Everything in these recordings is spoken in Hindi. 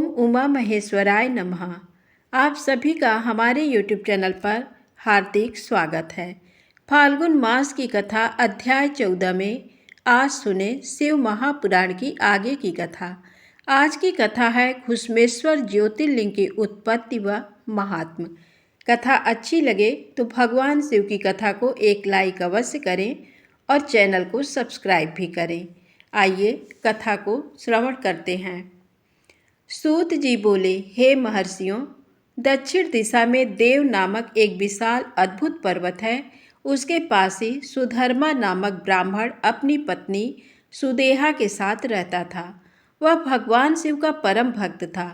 उमा महेश्वराय नमः। आप सभी का हमारे YouTube चैनल पर हार्दिक स्वागत है। फाल्गुन मास की कथा अध्याय 14 में आज सुने शिव महापुराण की आगे की कथा। आज की कथा है घुश्मेश्वर ज्योतिर्लिंग की उत्पत्ति व महात्म्य। कथा अच्छी लगे तो भगवान शिव की कथा को एक लाइक अवश्य करें और चैनल को सब्सक्राइब भी करें। आइए कथा को श्रवण करते हैं। सूत जी बोले, हे महर्षियों, दक्षिण दिशा में देव नामक एक विशाल अद्भुत पर्वत है। उसके पास ही सुधर्मा नामक ब्राह्मण अपनी पत्नी सुदेहा के साथ रहता था। वह भगवान शिव का परम भक्त था।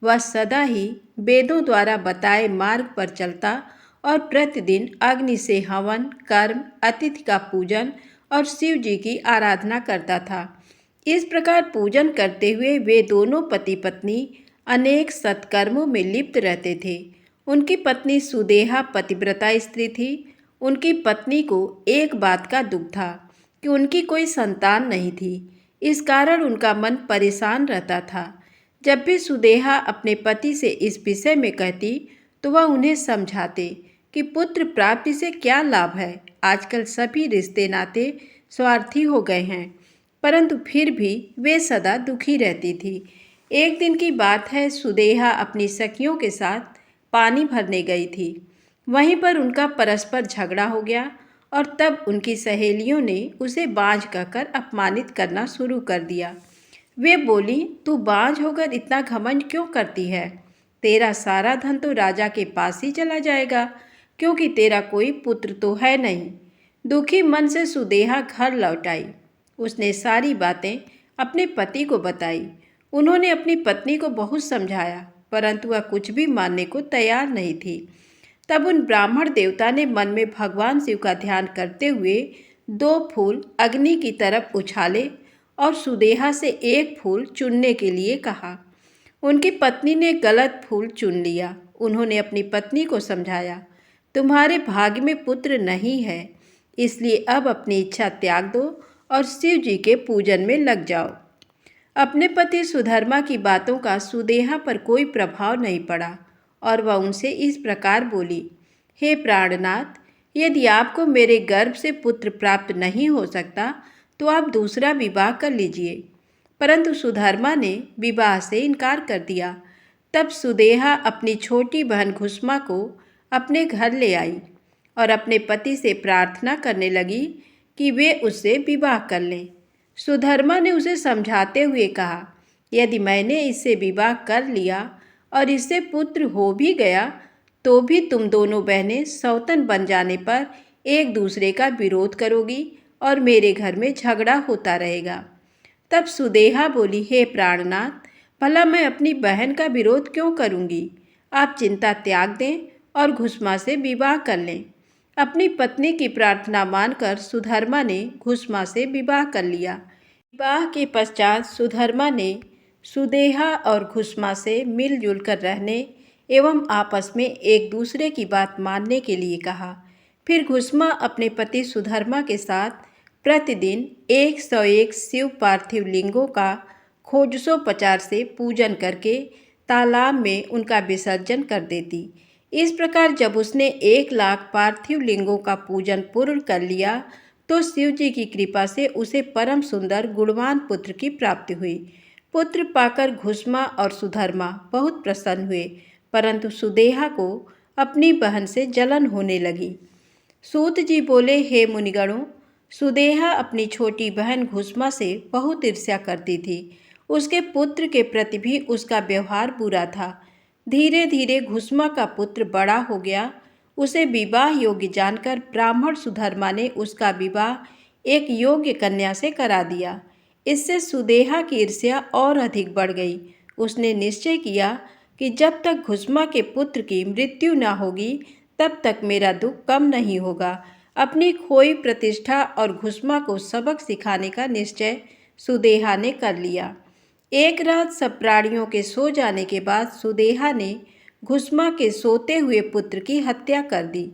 वह सदा ही वेदों द्वारा बताए मार्ग पर चलता और प्रतिदिन अग्नि से हवन, कर्म, अतिथि का पूजन और शिव जी की आराधना करता था। इस प्रकार पूजन करते हुए वे दोनों पति पत्नी अनेक सत्कर्मों में लिप्त रहते थे। उनकी पत्नी सुदेहा पतिव्रता स्त्री थी। उनकी पत्नी को एक बात का दुख था कि उनकी कोई संतान नहीं थी। इस कारण उनका मन परेशान रहता था। जब भी सुदेहा अपने पति से इस विषय में कहती तो वह उन्हें समझाते कि पुत्र प्राप्ति से क्या लाभ है। आजकल सभी रिश्ते नाते स्वार्थी हो गए हैं, परंतु फिर भी वे सदा दुखी रहती थी। एक दिन की बात है, सुदेहा अपनी सखियों के साथ पानी भरने गई थी। वहीं पर उनका परस्पर झगड़ा हो गया और तब उनकी सहेलियों ने उसे बांझ कहकर अपमानित करना शुरू कर दिया। वे बोली, तू बांझ होकर इतना घमंड क्यों करती है? तेरा सारा धन तो राजा के पास ही चला जाएगा, क्योंकि तेरा कोई पुत्र तो है नहीं। दुखी मन से सुदेहा घर लौट आई। उसने सारी बातें अपने पति को बताई। उन्होंने अपनी पत्नी को बहुत समझाया, परंतु वह कुछ भी मानने को तैयार नहीं थी। तब उन ब्राह्मण देवता ने मन में भगवान शिव का ध्यान करते हुए 2 फूल अग्नि की तरफ उछाले और सुदेहा से एक फूल चुनने के लिए कहा। उनकी पत्नी ने गलत फूल चुन लिया। उन्होंने अपनी पत्नी को समझाया, तुम्हारे भाग्य में पुत्र नहीं है, इसलिए अब अपनी इच्छा त्याग दो और शिव जी के पूजन में लग जाओ। अपने पति सुधर्मा की बातों का सुदेहा पर कोई प्रभाव नहीं पड़ा और वह उनसे इस प्रकार बोली, हे प्राणनाथ, यदि आपको मेरे गर्भ से पुत्र प्राप्त नहीं हो सकता तो आप दूसरा विवाह कर लीजिए। परंतु सुधर्मा ने विवाह से इनकार कर दिया। तब सुदेहा अपनी छोटी बहन घुश्मा को अपने घर ले आई और अपने पति से प्रार्थना करने लगी कि वे उससे विवाह कर लें। सुधर्मा ने उसे समझाते हुए कहा, यदि मैंने इससे विवाह कर लिया और इससे पुत्र हो भी गया तो भी तुम दोनों बहनें सौतन बन जाने पर एक दूसरे का विरोध करोगी और मेरे घर में झगड़ा होता रहेगा। तब सुदेहा बोली, हे प्राणनाथ, भला मैं अपनी बहन का विरोध क्यों करूँगी? आप चिंता त्याग दें और घुश्मा से विवाह कर लें। अपनी पत्नी की प्रार्थना मानकर सुधर्मा ने घुश्मा से विवाह कर लिया। विवाह के पश्चात सुधर्मा ने सुदेहा और घुश्मा से मिलजुल कर रहने एवं आपस में एक दूसरे की बात मानने के लिए कहा। फिर घुश्मा अपने पति सुधर्मा के साथ प्रतिदिन 101 शिव पार्थिव लिंगों का खोजसोपचार से पूजन करके तालाब में उनका विसर्जन कर देती। इस प्रकार जब उसने 1 लाख पार्थिव लिंगों का पूजन पूर्ण कर लिया तो शिव जी की कृपा से उसे परम सुंदर गुणवान पुत्र की प्राप्ति हुई। पुत्र पाकर घुश्मा और सुधर्मा बहुत प्रसन्न हुए, परंतु सुदेहा को अपनी बहन से जलन होने लगी। सूत जी बोले, हे मुनिगणों, सुदेहा अपनी छोटी बहन घुश्मा से बहुत ईर्ष्या करती थी। उसके पुत्र के प्रति भी उसका व्यवहार बुरा था। धीरे धीरे घुश्मा का पुत्र बड़ा हो गया। उसे विवाह योग्य जानकर ब्राह्मण सुधर्मा ने उसका विवाह एक योग्य कन्या से करा दिया। इससे सुदेहा की ईर्ष्या और अधिक बढ़ गई। उसने निश्चय किया कि जब तक घुश्मा के पुत्र की मृत्यु न होगी तब तक मेरा दुख कम नहीं होगा। अपनी खोई प्रतिष्ठा और घुश्मा को सबक सिखाने का निश्चय सुदेहा ने कर लिया। एक रात सब प्राणियों के सो जाने के बाद सुदेहा ने घुश्मा के सोते हुए पुत्र की हत्या कर दी।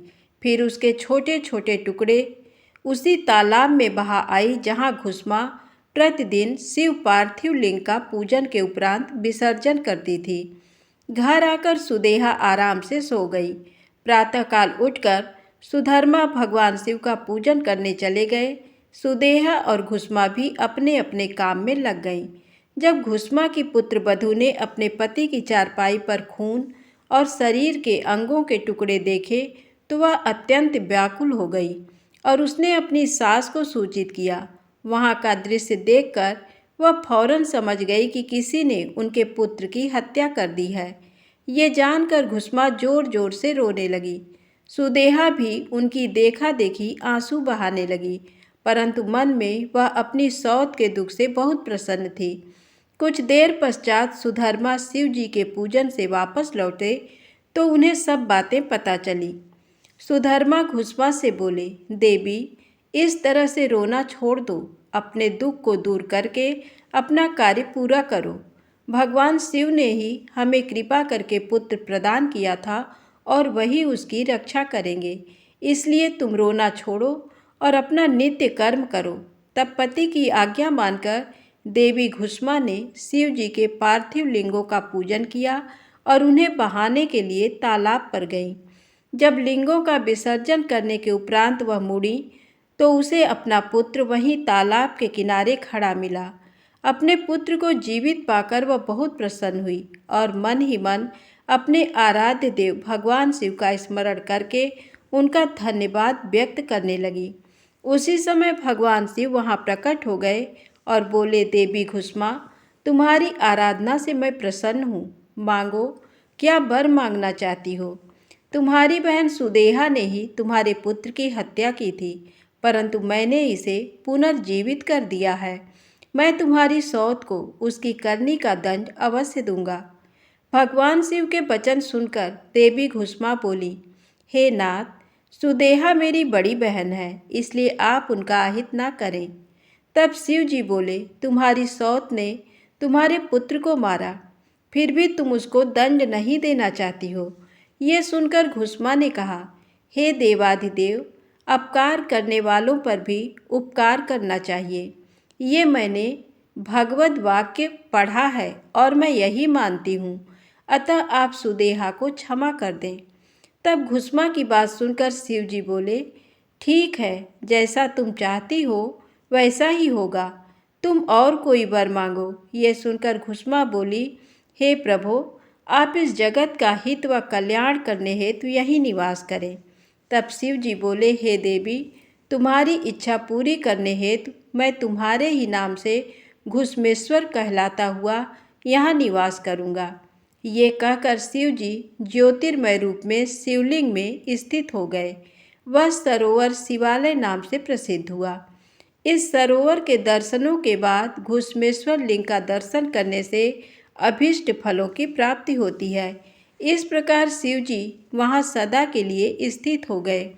फिर उसके छोटे छोटे टुकड़े उसी तालाब में बहा आई जहाँ घुश्मा प्रतिदिन शिव पार्थिव लिंग का पूजन के उपरांत विसर्जन करती थी। घर आकर सुदेहा आराम से सो गई। प्रातःकाल उठकर सुधर्मा भगवान शिव का पूजन करने चले गए। सुदेहा और घुसमा भी अपने अपने काम में लग गईं। जब घुसमा की पुत्र वधू ने अपने पति की चारपाई पर खून और शरीर के अंगों के टुकड़े देखे तो वह अत्यंत व्याकुल हो गई और उसने अपनी सास को सूचित किया। वहाँ का दृश्य देखकर वह फौरन समझ गई कि किसी ने उनके पुत्र की हत्या कर दी है। ये जानकर घुसमा जोर जोर से रोने लगी। सुदेहा भी उनकी देखा देखी आंसू बहाने लगी, परंतु मन में वह अपनी सौत के दुख से बहुत प्रसन्न थी। कुछ देर पश्चात सुधर्मा शिव जी के पूजन से वापस लौटे तो उन्हें सब बातें पता चली। सुधर्मा घुसमा से बोले, देवी, इस तरह से रोना छोड़ दो, अपने दुख को दूर करके अपना कार्य पूरा करो। भगवान शिव ने ही हमें कृपा करके पुत्र प्रदान किया था और वही उसकी रक्षा करेंगे, इसलिए तुम रोना छोड़ो और अपना नित्य कर्म करो। तब पति की आज्ञा मानकर देवी घुसमा ने शिव जी के पार्थिव लिंगों का पूजन किया और उन्हें बहाने के लिए तालाब पर गईं। जब लिंगों का विसर्जन करने के उपरांत वह मुड़ी तो उसे अपना पुत्र वहीं तालाब के किनारे खड़ा मिला। अपने पुत्र को जीवित पाकर वह बहुत प्रसन्न हुई और मन ही मन अपने आराध्य देव भगवान शिव का स्मरण करके उनका धन्यवाद व्यक्त करने लगी। उसी समय भगवान शिव वहां प्रकट हो गए और बोले, देवी घुसमा, तुम्हारी आराधना से मैं प्रसन्न हूँ। मांगो, क्या वर मांगना चाहती हो? तुम्हारी बहन सुदेहा ने ही तुम्हारे पुत्र की हत्या की थी, परंतु मैंने इसे पुनर्जीवित कर दिया है। मैं तुम्हारी सौत को उसकी करनी का दंड अवश्य दूंगा। भगवान शिव के वचन सुनकर देवी घुसमा बोली, हे नाथ, सुदेहा मेरी बड़ी बहन है, इसलिए आप उनका अहित ना करें। तब शिव जी बोले, तुम्हारी सौत ने तुम्हारे पुत्र को मारा, फिर भी तुम उसको दंड नहीं देना चाहती हो। ये सुनकर घुसमा ने कहा, हे देवाधिदेव, अपकार करने वालों पर भी उपकार करना चाहिए। ये मैंने भगवद वाक्य पढ़ा है और मैं यही मानती हूँ, अतः आप सुदेहा को क्षमा कर दें। तब घुसमा की बात सुनकर शिव जी बोले, ठीक है, जैसा तुम चाहती हो वैसा ही होगा। तुम और कोई वर मांगो। ये सुनकर घुसमा बोली, हे प्रभु, आप इस जगत का हित व कल्याण करने हेतु यहीं निवास करें। तब शिव जी बोले, हे देवी, तुम्हारी इच्छा पूरी करने हेतु मैं तुम्हारे ही नाम से घुसमेश्वर कहलाता हुआ यहाँ निवास करूँगा। ये कहकर शिव जी ज्योतिर्मय रूप में शिवलिंग में स्थित हो गए। वह सरोवर शिवालय नाम से प्रसिद्ध हुआ। इस सरोवर के दर्शनों के बाद घुसमेश्वर लिंग का दर्शन करने से अभीष्ट फलों की प्राप्ति होती है। इस प्रकार शिव जी वहाँ सदा के लिए स्थित हो गए।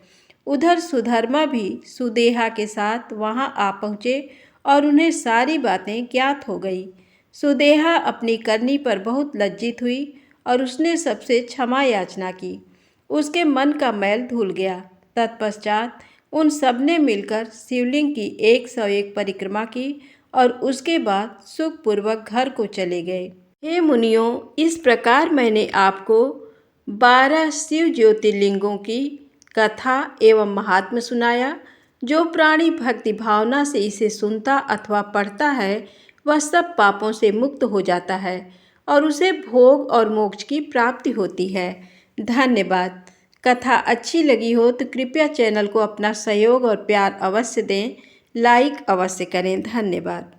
उधर सुधर्मा भी सुदेहा के साथ वहाँ आ पहुँचे और उन्हें सारी बातें ज्ञात हो गई। सुदेहा अपनी करनी पर बहुत लज्जित हुई और उसने सबसे क्षमा याचना की। उसके मन का मैल धुल गया। तत्पश्चात उन सब ने मिलकर शिवलिंग की 101 परिक्रमा की और उसके बाद सुखपूर्वक घर को चले गए। हे मुनियों, इस प्रकार मैंने आपको 12 शिव ज्योतिर्लिंगों की कथा एवं महात्म्य सुनाया। जो प्राणी भक्ति भावना से इसे सुनता अथवा पढ़ता है वह सब पापों से मुक्त हो जाता है और उसे भोग और मोक्ष की प्राप्ति होती है। धन्यवाद। कथा अच्छी लगी हो तो कृपया चैनल को अपना सहयोग और प्यार अवश्य दें, लाइक अवश्य करें। धन्यवाद।